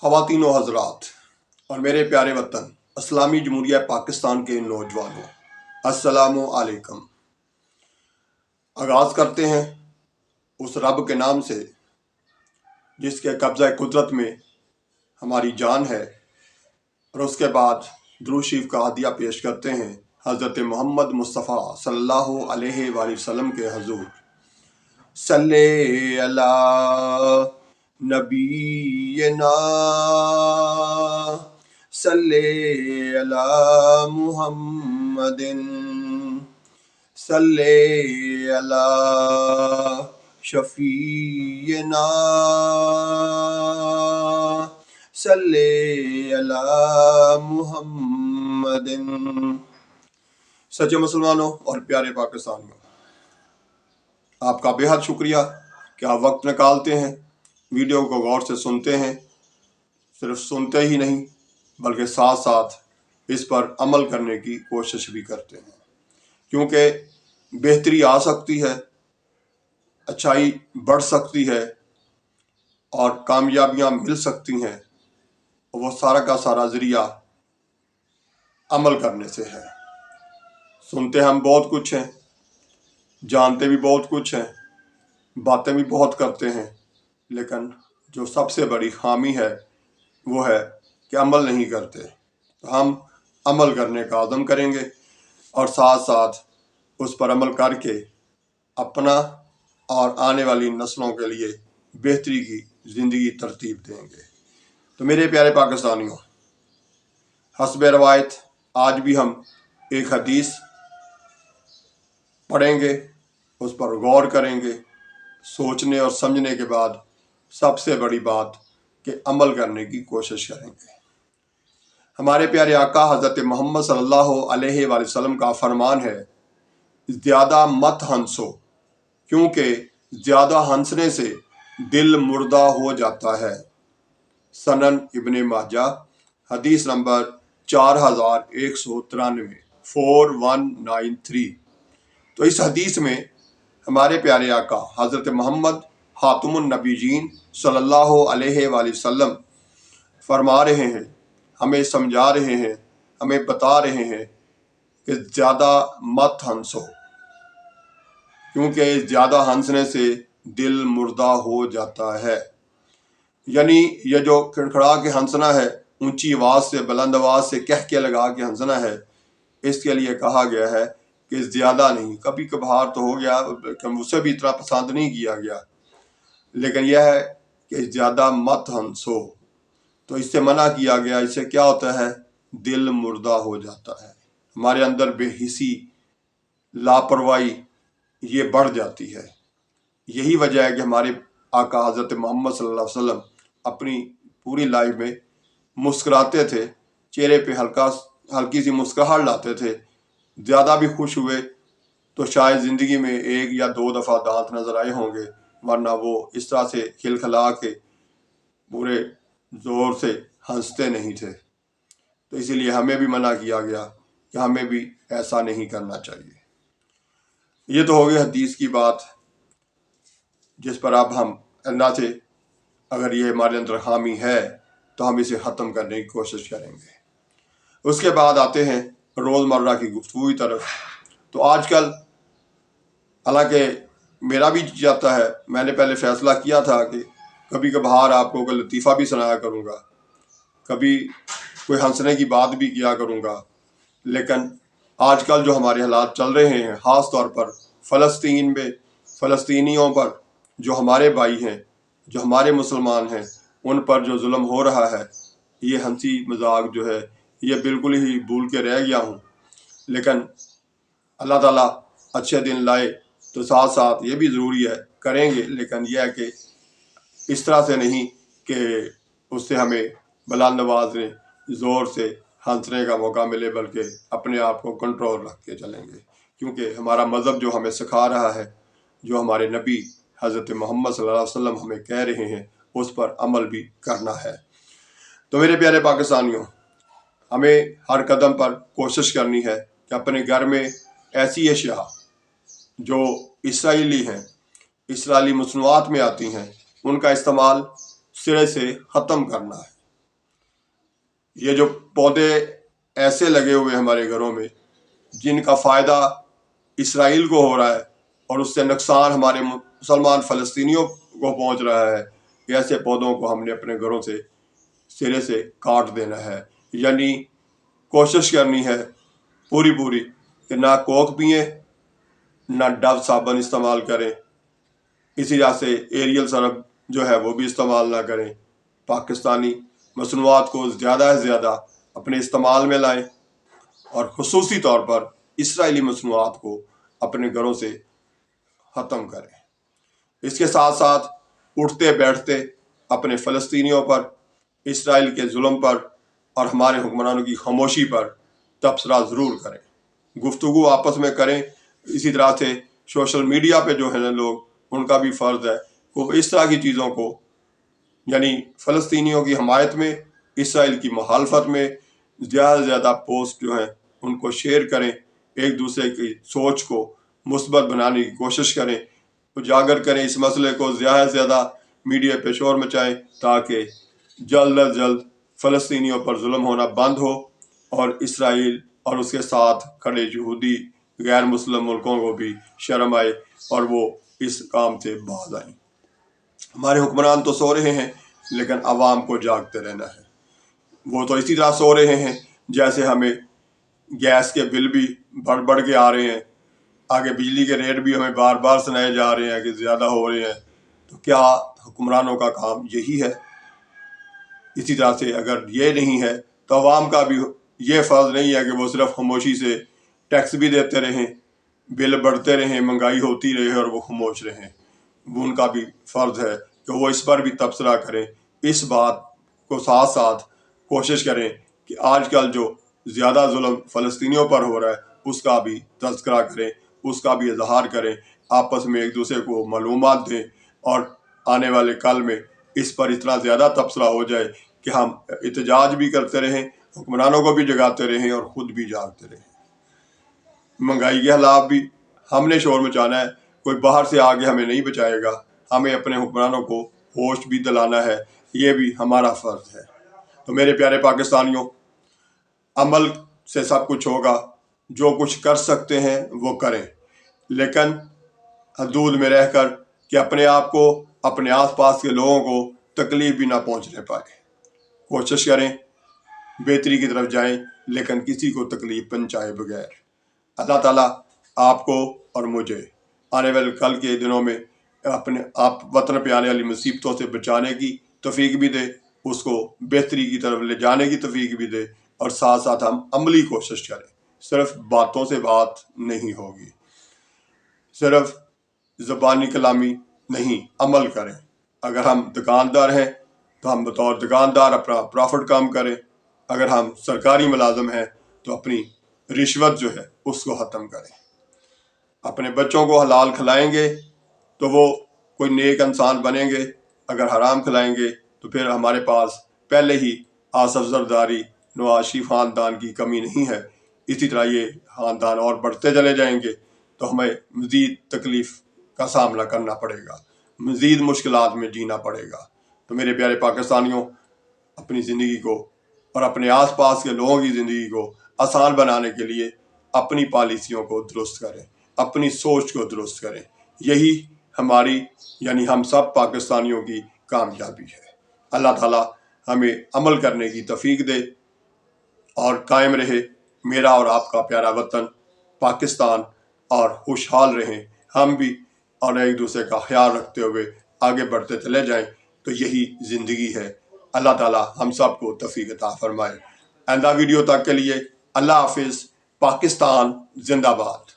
خواتین و حضرات اور میرے پیارے وطن اسلامی جمہوریہ پاکستان کے نوجوانوں، السلام علیکم۔ آغاز کرتے ہیں اس رب کے نام سے جس کے قبضہ قدرت میں ہماری جان ہے، اور اس کے بعد درود شریف کا ہدیہ پیش کرتے ہیں حضرت محمد مصطفیٰ صلی اللہ علیہ وآلہ وسلم کے حضور۔ صلی اللہ نبینا صلی اللہ محمد صلی اللہ شفیعنا صلی اللہ محمد۔ سچے مسلمانوں اور پیارے پاکستانیوں، آپ کا بے حد شکریہ کہ آپ وقت نکالتے ہیں، ویڈیو کو غور سے سنتے ہیں، صرف سنتے ہی نہیں بلکہ ساتھ ساتھ اس پر عمل کرنے کی کوشش بھی کرتے ہیں، کیونکہ بہتری آ سکتی ہے، اچھائی بڑھ سکتی ہے اور کامیابیاں مل سکتی ہیں، وہ سارا کا سارا ذریعہ عمل کرنے سے ہے۔ سنتے ہم بہت کچھ ہیں، جانتے بھی بہت کچھ ہیں، باتیں بھی بہت کرتے ہیں، لیکن جو سب سے بڑی خامی ہے وہ ہے کہ عمل نہیں کرتے۔ تو ہم عمل کرنے کا عزم کریں گے اور ساتھ ساتھ اس پر عمل کر کے اپنا اور آنے والی نسلوں کے لیے بہتری کی زندگی ترتیب دیں گے۔ تو میرے پیارے پاکستانیوں، حسب روایت آج بھی ہم ایک حدیث پڑھیں گے، اس پر غور کریں گے، سوچنے اور سمجھنے کے بعد سب سے بڑی بات کہ عمل کرنے کی کوشش کریں گے۔ ہمارے پیارے آقا حضرت محمد صلی اللہ علیہ وآلہ وسلم کا فرمان ہے، زیادہ مت ہنسو، کیونکہ زیادہ ہنسنے سے دل مردہ ہو جاتا ہے۔ سنن ابن ماجہ حدیث نمبر 4193 4193۔ تو اس حدیث میں ہمارے پیارے آقا حضرت محمد خاتم النبیین صلی اللہ علیہ وآلہ وسلم فرما رہے ہیں، ہمیں سمجھا رہے ہیں، ہمیں بتا رہے ہیں کہ زیادہ مت ہنسو، کیونکہ زیادہ ہنسنے سے دل مردہ ہو جاتا ہے۔ یعنی یہ جو کھڑکھڑا کے ہنسنا ہے، اونچی آواز سے، بلند آواز سے، کہہ کے لگا کے ہنسنا ہے، اس کے لیے کہا گیا ہے کہ زیادہ نہیں، کبھی کبھار تو ہو گیا، اسے بھی اتنا پسند نہیں کیا گیا، لیکن یہ ہے کہ زیادہ مت ہنسو۔ تو اس سے منع کیا گیا، اس سے کیا ہوتا ہے؟ دل مردہ ہو جاتا ہے، ہمارے اندر بے حسی، لاپرواہی یہ بڑھ جاتی ہے۔ یہی وجہ ہے کہ ہمارے آقا حضرت محمد صلی اللہ علیہ وسلم اپنی پوری لائف میں مسکراتے تھے، چہرے پہ ہلکی سی مسکراہٹ لاتے تھے۔ زیادہ بھی خوش ہوئے تو شاید زندگی میں ایک یا دو دفعہ دانت نظر آئے ہوں گے، ورنہ وہ اس طرح سے کھلکھلا کے پورے زور سے ہنستے نہیں تھے۔ تو اسی لیے ہمیں بھی منع کیا گیا کہ ہمیں بھی ایسا نہیں کرنا چاہیے۔ یہ تو ہو گئی حدیث کی بات، جس پر اب ہم اللہ سے اگر یہ ہمارے اندر خامی ہے تو ہم اسے ختم کرنے کی کوشش کریں گے۔ اس کے بعد آتے ہیں روزمرہ کی گفتگو کی طرف۔ تو آج کل حالانکہ میرا بھی جاتا ہے، میں نے پہلے فیصلہ کیا تھا کہ کبھی کبھار آپ کو کوئی لطیفہ بھی سنایا کروں گا، کبھی کوئی ہنسنے کی بات بھی کیا کروں گا، لیکن آج کل جو ہمارے حالات چل رہے ہیں، خاص طور پر فلسطین میں فلسطینیوں پر، جو ہمارے بھائی ہیں، جو ہمارے مسلمان ہیں، ان پر جو ظلم ہو رہا ہے، یہ ہنسی مذاق جو ہے یہ بالکل ہی بھول کے رہ گیا ہوں۔ لیکن اللہ تعالیٰ اچھے دن لائے تو ساتھ ساتھ یہ بھی ضروری ہے، کریں گے، لیکن یہ ہے کہ اس طرح سے نہیں کہ اس سے ہمیں بلند آواز میں زور سے ہنسنے کا موقع ملے، بلکہ اپنے آپ کو کنٹرول رکھ کے چلیں گے، کیونکہ ہمارا مذہب جو ہمیں سکھا رہا ہے، جو ہمارے نبی حضرت محمد صلی اللہ علیہ وسلم ہمیں کہہ رہے ہیں، اس پر عمل بھی کرنا ہے۔ تو میرے پیارے پاکستانیوں، ہمیں ہر قدم پر کوشش کرنی ہے کہ اپنے گھر میں ایسی اشیاء جو اسرائیلی ہیں، اسرائیلی مصنوعات میں آتی ہیں، ان کا استعمال سرے سے ختم کرنا ہے۔ یہ جو پودے ایسے لگے ہوئے ہمارے گھروں میں جن کا فائدہ اسرائیل کو ہو رہا ہے اور اس سے نقصان ہمارے مسلمان فلسطینیوں کو پہنچ رہا ہے، ایسے پودوں کو ہم نے اپنے گھروں سے سرے سے کاٹ دینا ہے. یعنی کوشش کرنی ہے پوری کہ نہ کوک پئیں، نہ ڈو صابن استعمال کریں، اسی طرح سے ایریل سرف جو ہے وہ بھی استعمال نہ کریں. پاکستانی مصنوعات کو زیادہ سے زیادہ اپنے استعمال میں لائیں اور خصوصی طور پر اسرائیلی مصنوعات کو اپنے گھروں سے ختم کریں. اس کے ساتھ ساتھ اٹھتے بیٹھتے اپنے فلسطینیوں پر، اسرائیل کے ظلم پر اور ہمارے حکمرانوں کی خاموشی پر تبصرہ ضرور کریں، گفتگو آپس میں کریں. اسی طرح سے سوشل میڈیا پہ جو ہے نا لوگ، ان کا بھی فرض ہے وہ اس طرح کی چیزوں کو، یعنی فلسطینیوں کی حمایت میں، اسرائیل کی مخالفت میں زیادہ سے زیادہ پوسٹ جو ہیں ان کو شیئر کریں، ایک دوسرے کی سوچ کو مثبت بنانے کی کوشش کریں، اجاگر کریں اس مسئلے کو، زیادہ سے زیادہ میڈیا پہ شور مچائیں تاکہ جلد از جلد فلسطینیوں پر ظلم ہونا بند ہو اور اسرائیل اور اس کے ساتھ کھڑے یہودی غیر مسلم ملکوں کو بھی شرم آئے اور وہ اس کام سے باز آئیں. ہمارے حکمران تو سو رہے ہیں لیکن عوام کو جاگتے رہنا ہے. وہ تو اسی طرح سو رہے ہیں جیسے ہمیں گیس کے بل بھی بڑھ کے آ رہے ہیں، آگے بجلی کے ریٹ بھی ہمیں بار بار سنائے جا رہے ہیں کہ زیادہ ہو رہے ہیں. تو کیا حکمرانوں کا کام یہی ہے؟ اسی طرح سے اگر یہ نہیں ہے تو عوام کا بھی یہ فرض نہیں ہے کہ وہ صرف خاموشی سے ٹیکس بھی دیتے رہیں، بل بڑھتے رہیں، مہنگائی ہوتی رہے اور وہ خاموش رہیں. وہ ان کا بھی فرض ہے کہ وہ اس پر بھی تبصرہ کریں. اس بات کو ساتھ ساتھ کوشش کریں کہ آج کل جو زیادہ ظلم فلسطینیوں پر ہو رہا ہے اس کا بھی تذکرہ کریں، اس کا بھی اظہار کریں، آپس میں ایک دوسرے کو معلومات دیں اور آنے والے کل میں اس پر اتنا زیادہ تبصرہ ہو جائے کہ ہم احتجاج بھی کرتے رہیں، حکمرانوں کو بھی جگاتے رہیں اور خود بھی جاگتے رہیں. مہنگائی کے خلاف بھی ہم نے شور مچانا ہے، کوئی باہر سے آگے ہمیں نہیں بچائے گا. ہمیں اپنے حکمرانوں کو ہوش بھی دلانا ہے، یہ بھی ہمارا فرض ہے. تو میرے پیارے پاکستانیوں، عمل سے سب کچھ ہوگا، جو کچھ کر سکتے ہیں وہ کریں، لیکن حدود میں رہ کر کہ اپنے آپ کو، اپنے آس پاس کے لوگوں کو تکلیف بھی نہ پہنچنے پائے. کوشش کریں بہتری کی طرف جائیں لیکن کسی کو تکلیف پہنچائے بغیر. اللہ تعالیٰ آپ کو اور مجھے آنے والے کل کے دنوں میں اپنے آپ وطن پہ آنے والی مصیبتوں سے بچانے کی توفیق بھی دے، اس کو بہتری کی طرف لے جانے کی توفیق بھی دے، اور ساتھ ساتھ ہم عملی کوشش کریں. صرف باتوں سے بات نہیں ہوگی، صرف زبانی کلامی نہیں، عمل کریں. اگر ہم دکاندار ہیں تو ہم بطور دکاندار اپنا پروفٹ کام کریں، اگر ہم سرکاری ملازم ہیں تو اپنی رشوت جو ہے اس کو ختم کریں. اپنے بچوں کو حلال کھلائیں گے تو وہ کوئی نیک انسان بنیں گے، اگر حرام کھلائیں گے تو پھر ہمارے پاس پہلے ہی آصف زرداری، نواز شریف خاندان کی کمی نہیں ہے. اسی طرح یہ خاندان اور بڑھتے چلے جائیں گے تو ہمیں مزید تکلیف کا سامنا کرنا پڑے گا، مزید مشکلات میں جینا پڑے گا. تو میرے پیارے پاکستانیوں، اپنی زندگی کو اور اپنے آس پاس کے لوگوں کی زندگی کو آسان بنانے کے لیے اپنی پالیسیوں کو درست کریں، اپنی سوچ کو درست کریں. یہی ہماری، یعنی ہم سب پاکستانیوں کی کامیابی ہے. اللہ تعالیٰ ہمیں عمل کرنے کی توفیق دے اور قائم رہے میرا اور آپ کا پیارا وطن پاکستان، اور خوشحال رہیں ہم بھی، اور ایک دوسرے کا خیال رکھتے ہوئے آگے بڑھتے چلے جائیں. تو یہی زندگی ہے. اللہ تعالیٰ ہم سب کو توفیق عطا فرمائے. آئندہ ویڈیو تک کے لیے اللہ حافظ. پاکستان زندہ باد.